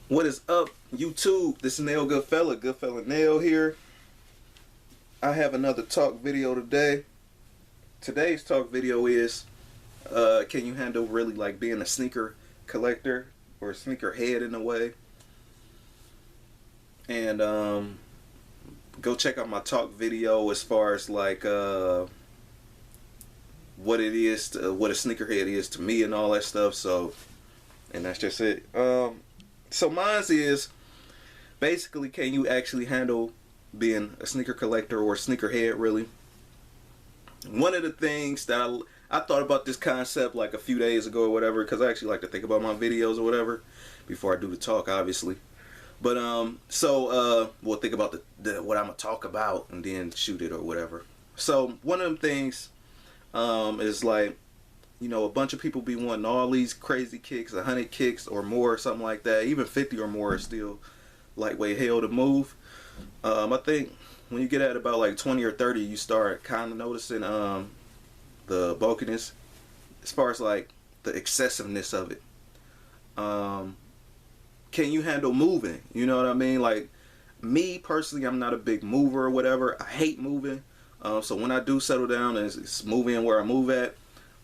What is up, YouTube? This is Nail Goodfella Nail here. I have another talk video today. Today's talk video is, can you handle really like being a sneaker collector or a sneaker head in a way? And go check out my talk video as far as like what it is, what a sneakerhead is to me and all that stuff. So, and that's just it. So mine's is basically, can you actually handle being a sneaker collector or a sneakerhead really? One of the things that I thought about this concept like a few days ago or whatever, because I actually like to think about my videos or whatever before I do the talk, obviously. But we'll think about what I'm gonna talk about and then shoot it or whatever. So one of them things is like, you know, a bunch of people be wanting all these crazy kicks, 100 kicks or more, something like that. Even 50 or more is still lightweight hell to move. I think when you get at about like 20 or 30, you start kind of noticing the bulkiness as far as like the excessiveness of it. Can you handle moving? You know what I mean? Like me personally, I'm not a big mover or whatever. I hate moving. So when I do settle down and it's moving where I move at,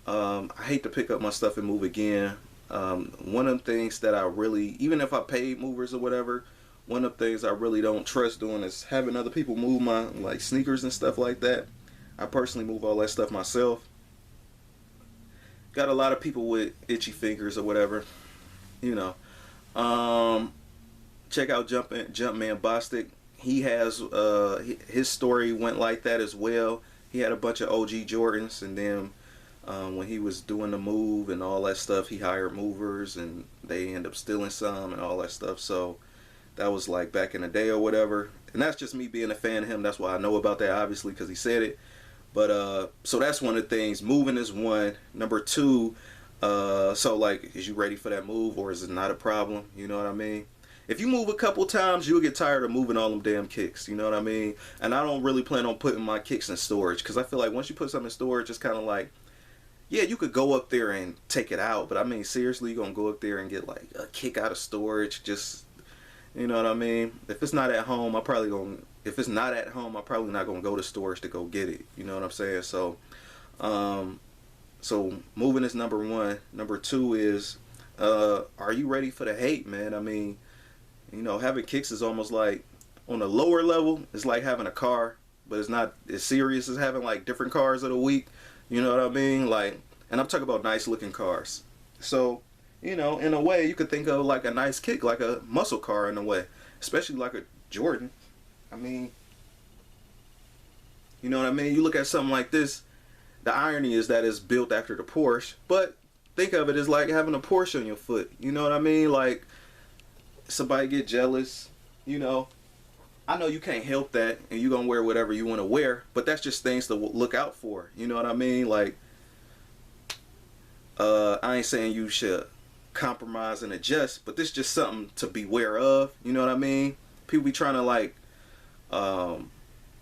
I hate to pick up my stuff and move again. One of the things that I really, even if I paid movers or whatever, one of the things I really don't trust doing is having other people move my like sneakers and stuff like that. I personally move all that stuff myself. Got a lot of people with itchy fingers or whatever, you know. Check out Jumpman Bostic. He has his story went like that as well. He had a bunch of OG Jordans, and then when he was doing the move and all that stuff, he hired movers and they end up stealing some and all that stuff. So that was like back in the day or whatever. And that's just me being a fan of him. That's why I know about that, obviously, because he said it. But so that's one of the things. Moving is one. Number two, so like, is you ready for that move, or is it not a problem? You know what I mean? If you move a couple times, you'll get tired of moving all them damn kicks. You know what I mean? And I don't really plan on putting my kicks in storage, because I feel like once you put something in storage, it's kind of like, yeah, you could go up there and take it out, but I mean, seriously, you're gonna go up there and get like a kick out of storage? Just, you know what I mean? If it's not at home, if it's not at home, I'm probably not gonna go to storage to go get it. You know what I'm saying? So, so moving is number one. Number two is, are you ready for the hate, man? I mean, you know, having kicks is almost like, on a lower level, it's like having a car, but it's not as serious as having like different cars of the week. You know what I mean? Like, and I'm talking about nice looking cars. So, you know, in a way, you could think of like a nice kick, like a muscle car in a way, especially like a Jordan. I mean, you know what I mean? You look at something like this, the irony is that it's built after the Porsche, but think of it as like having a Porsche on your foot. You know what I mean? Like, somebody get jealous, you know. I know you can't help that, and you're gonna wear whatever you want to wear, but that's just things to look out for. You know what I mean? Like, I ain't saying you should compromise and adjust, but this is just something to beware of. You know what I mean? People be trying to like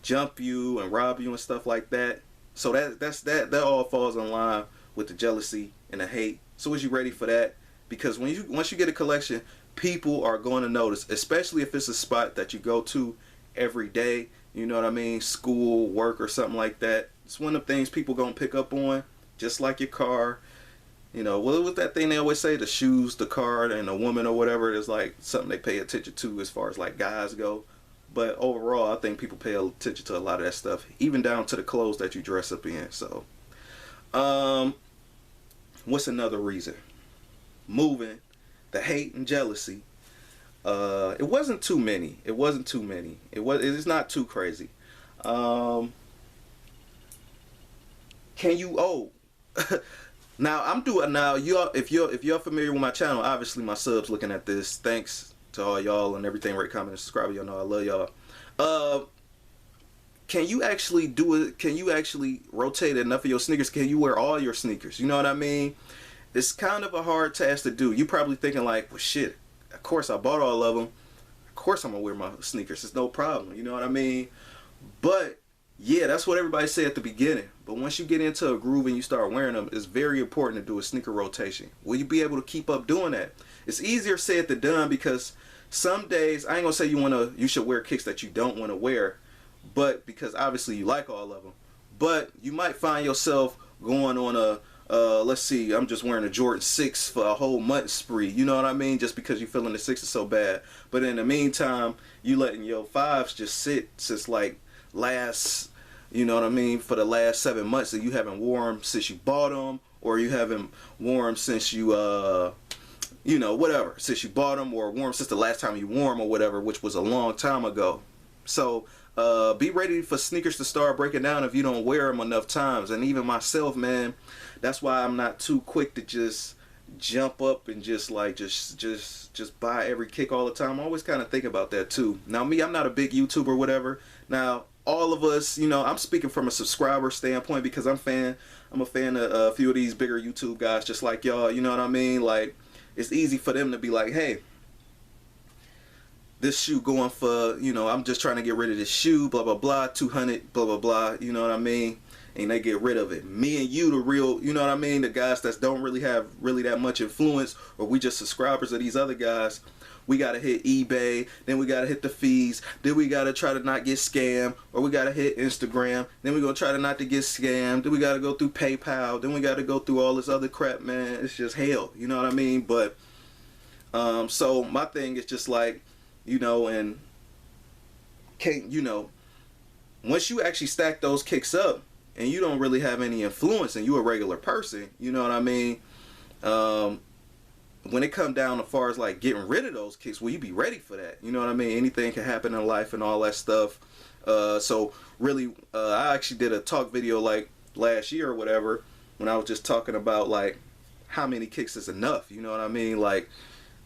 jump you and rob you and stuff like that. So that all falls in line with the jealousy and the hate. So is you ready for that? Because once you get a collection, people are going to notice, especially if it's a spot that you go to every day. You know what I mean? School, work, or something like that. It's one of the things people going to pick up on, just like your car. You know, what was that thing they always say? The shoes, the car, and the woman or whatever. It's like something they pay attention to as far as like guys go. But overall, I think people pay attention to a lot of that stuff, even down to the clothes that you dress up in. So, what's another reason? Moving, the hate and jealousy. It wasn't too many. It's not too crazy. Can you now y'all, if you're familiar with my channel, obviously my subs looking at this, thanks to all y'all and everything, rate, comment, and subscribe. Y'all know I love y'all. Can you actually do it? Can you actually rotate enough of your sneakers? Can you wear all your sneakers? You know what I mean? It's kind of a hard task to do. You probably thinking like, well, shit, of course I bought all of them. Of course I'm gonna wear my sneakers. It's no problem. You know what I mean? But Yeah, that's what everybody say at the beginning. But once you get into a groove and you start wearing them, it's very important to do a sneaker rotation. Will you be able to keep up doing that? It's easier said than done because some days, I ain't gonna say you should wear kicks that you don't want to wear, but because obviously you like all of them. But you might find yourself going on let's see, I'm just wearing a Jordan 6 for a whole month spree. You know what I mean? Just because you're feeling the 6 is so bad. But in the meantime, you letting your 5s just sit since like last, you know what I mean, for the last 7 months, that you haven't worn them since you bought them, or you haven't worn them since you, you know, whatever, since you bought them, or worn them since the last time you wore them or whatever, which was a long time ago. So be ready for sneakers to start breaking down if you don't wear them enough times. And even myself, man, that's why I'm not too quick to just jump up and just buy every kick all the time. I always kind of think about that too. Now me, I'm not a big YouTuber or whatever. Now all of us, you know, I'm speaking from a subscriber standpoint because I'm a fan of a few of these bigger YouTube guys just like y'all, you know what I mean? Like, it's easy for them to be like, hey, this shoe going for, you know, I'm just trying to get rid of this shoe, blah, blah, blah, 200, blah, blah, blah, you know what I mean? And they get rid of it. Me and you, the real, you know what I mean? The guys that don't really have that much influence, or we just subscribers of these other guys, we got to hit eBay, then we got to hit the fees, then we got to try to not get scammed, or we got to hit Instagram, then we going to try to not to get scammed, then we got to go through PayPal, then we got to go through all this other crap, man. It's just hell, you know what I mean? But, so my thing is just like, you know, and can't, you know, once you actually stack those kicks up and you don't really have any influence and you a regular person, you know what I mean? When it come down as far as like getting rid of those kicks, will you be ready for that? You know what I mean? Anything can happen in life and all that stuff. So really, I actually did a talk video like last year or whatever when I was just talking about like how many kicks is enough. You know what I mean? Like,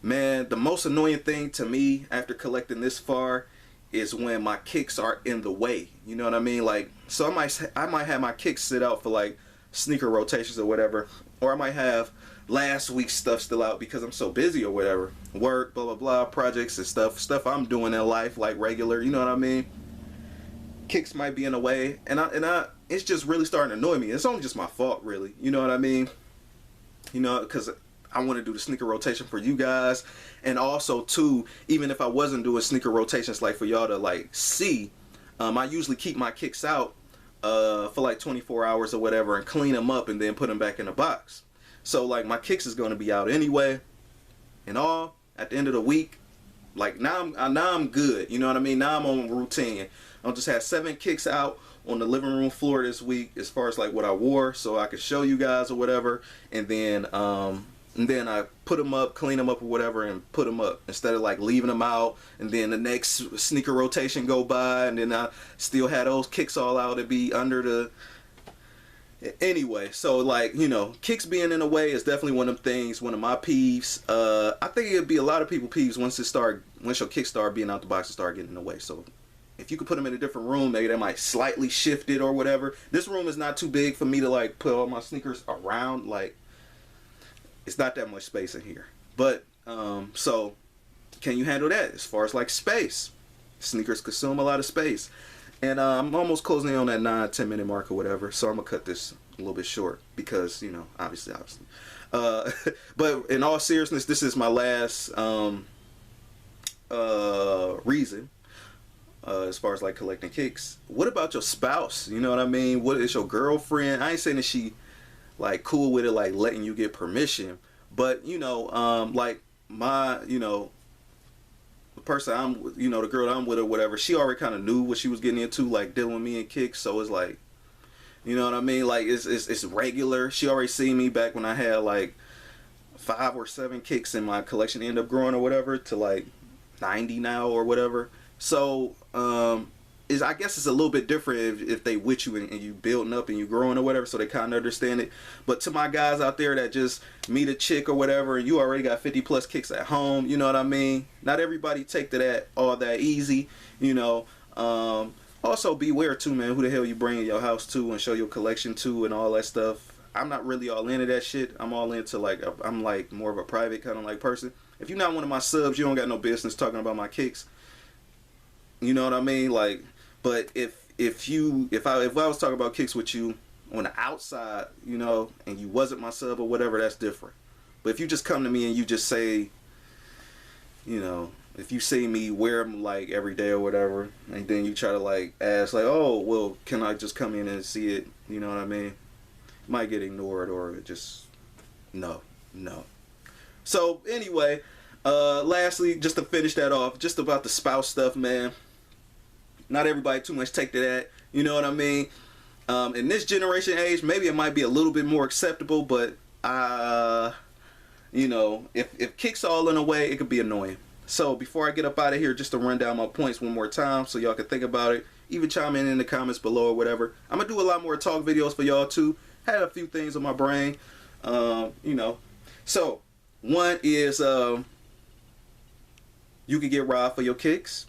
man, the most annoying thing to me after collecting this far is when my kicks are in the way. You know what I mean? Like, so I might have my kicks sit out for like sneaker rotations or whatever, or I might have last week's stuff still out because I'm so busy or whatever, work, blah blah blah, projects and stuff I'm doing in life like regular. You know what I mean? Kicks might be in the way, and I it's just really starting to annoy me. It's only just my fault, really. You know what I mean? You know, because I want to do the sneaker rotation for you guys, and also too, even if I wasn't doing sneaker rotations like for y'all to like see, I usually keep my kicks out for like 24 hours or whatever and clean them up and then put them back in the box. So like my kicks is going to be out anyway, and all at the end of the week, like now I'm good. You know what I mean? Now I'm on routine. I'll just have 7 kicks out on the living room floor this week as far as like what I wore, so I could show you guys or whatever, and then I put them up, clean them up or whatever, and put them up instead of like leaving them out, and then the next sneaker rotation go by, and then I still had those kicks all out to be under the. Anyway, so like, you know, kicks being in the way is definitely one of them things, one of my peeves. I think it'd be a lot of people peeves once your kicks start being out the box and start getting in the way. So if you could put them in a different room, maybe they might slightly shift it or whatever. This room is not too big for me to like put all my sneakers around. Like, it's not that much space in here. But so can you handle that as far as like space? Sneakers consume a lot of space. And I'm almost closing in on that 9-10 minute mark or whatever, so I'm gonna cut this a little bit short because, you know, obviously. But in all seriousness, this is my last reason as far as like collecting kicks. What about your spouse? You know what I mean? What is your girlfriend? I ain't saying that she like cool with it, like letting you get permission, but you know, like my, you know, the person the girl that I'm with or whatever, she already kind of knew what she was getting into, like dealing with me and kicks. So it's like, you know what I mean? Like it's regular. She already seen me back when I had like 5 or 7 kicks in my collection, end up growing or whatever to like 90 now or whatever. So I guess it's a little bit different if they with you and you building up and you growing or whatever, so they kind of understand it. But to my guys out there that just meet a chick or whatever and you already got 50 plus kicks at home, you know what I mean? Not everybody take to that all that easy, you know. Also beware too, man, who the hell you bring in your house to and show your collection to and all that stuff. I'm not really all into that shit. I'm all into like, I'm like more of a private kind of like person. If you're not one of my subs, you don't got no business talking about my kicks. You know what I mean? Like, but if if I was talking about kicks with you on the outside, you know, and you wasn't my sub or whatever, that's different. But if you just come to me and you just say, you know, if you see me wear them like every day or whatever, and then you try to like ask like, oh, well, can I just come in and see it? You know what I mean? Might get ignored or just no. So anyway, lastly, just to finish that off, just about the spouse stuff, man. Not everybody too much take to that. You know what I mean? In this generation age, maybe it might be a little bit more acceptable, but you know, if kicks all in a way, it could be annoying. So before I get up out of here, just to run down my points one more time so y'all can think about it. Even chime in the comments below or whatever. I'm going to do a lot more talk videos for y'all too. Had a few things on my brain. You know. So, one is you can get robbed for your kicks.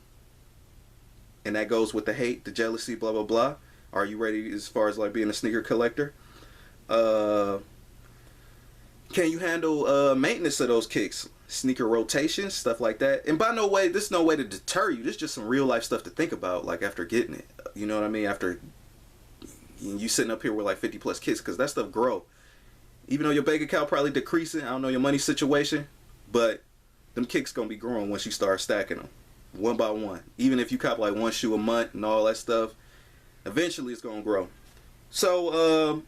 And that goes with the hate, the jealousy, blah, blah, blah. Are you ready as far as like being a sneaker collector? Can you handle maintenance of those kicks? Sneaker rotations, stuff like that. And by no way, this is no way to deter you. This is just some real life stuff to think about, like after getting it. You know what I mean? After you sitting up here with like 50 plus kicks, because that stuff grow. Even though your bank account probably decreasing, I don't know your money situation, but them kicks gonna be growing once you start stacking them, one by one. Even if you cop like one shoe a month and all that stuff, eventually it's gonna grow. So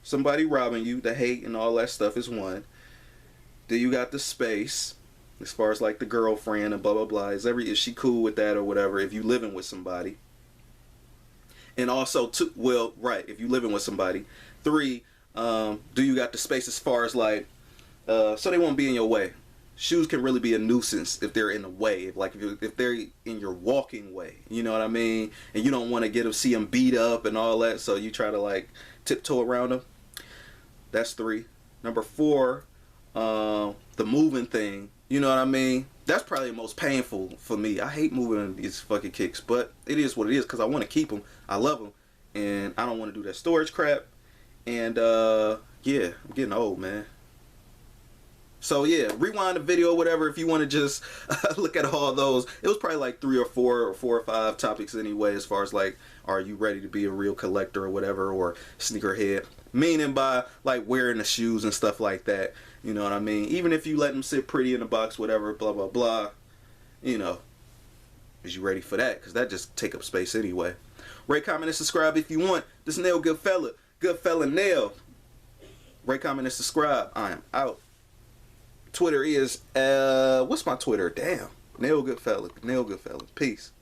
somebody robbing you, the hate and all that stuff is one. Then you got the space, as far as like the girlfriend and blah blah blah. Is she cool with that or whatever? If you living with somebody, and also two, well, right, if you living with somebody. Three, do you got the space as far as like, so they won't be in your way. Shoes can really be a nuisance if they're in the way, if they're in your walking way. You know what I mean? And you don't want to see them beat up and all that, so you try to like tiptoe around them. That's three. Number four. The moving thing, you know what I mean? That's probably the most painful for me. I hate moving these fucking kicks, but it is what it is because I want to keep them. I love them, and I don't want to do that storage crap. And yeah, I'm getting old, man. So yeah, rewind the video or whatever if you want to just look at all those. It was probably like 3 or 4 or 4 or 5 topics anyway, as far as like, are you ready to be a real collector or whatever, or sneakerhead? Meaning by like wearing the shoes and stuff like that. You know what I mean? Even if you let them sit pretty in the box, whatever, blah, blah, blah. You know, is you ready for that? Because that just take up space anyway. Rate, comment, and subscribe if you want. This Nail Goodfella Nail. Rate, comment, and subscribe. I am out. Twitter is, what's my Twitter? Damn. Nail Goodfella. Peace.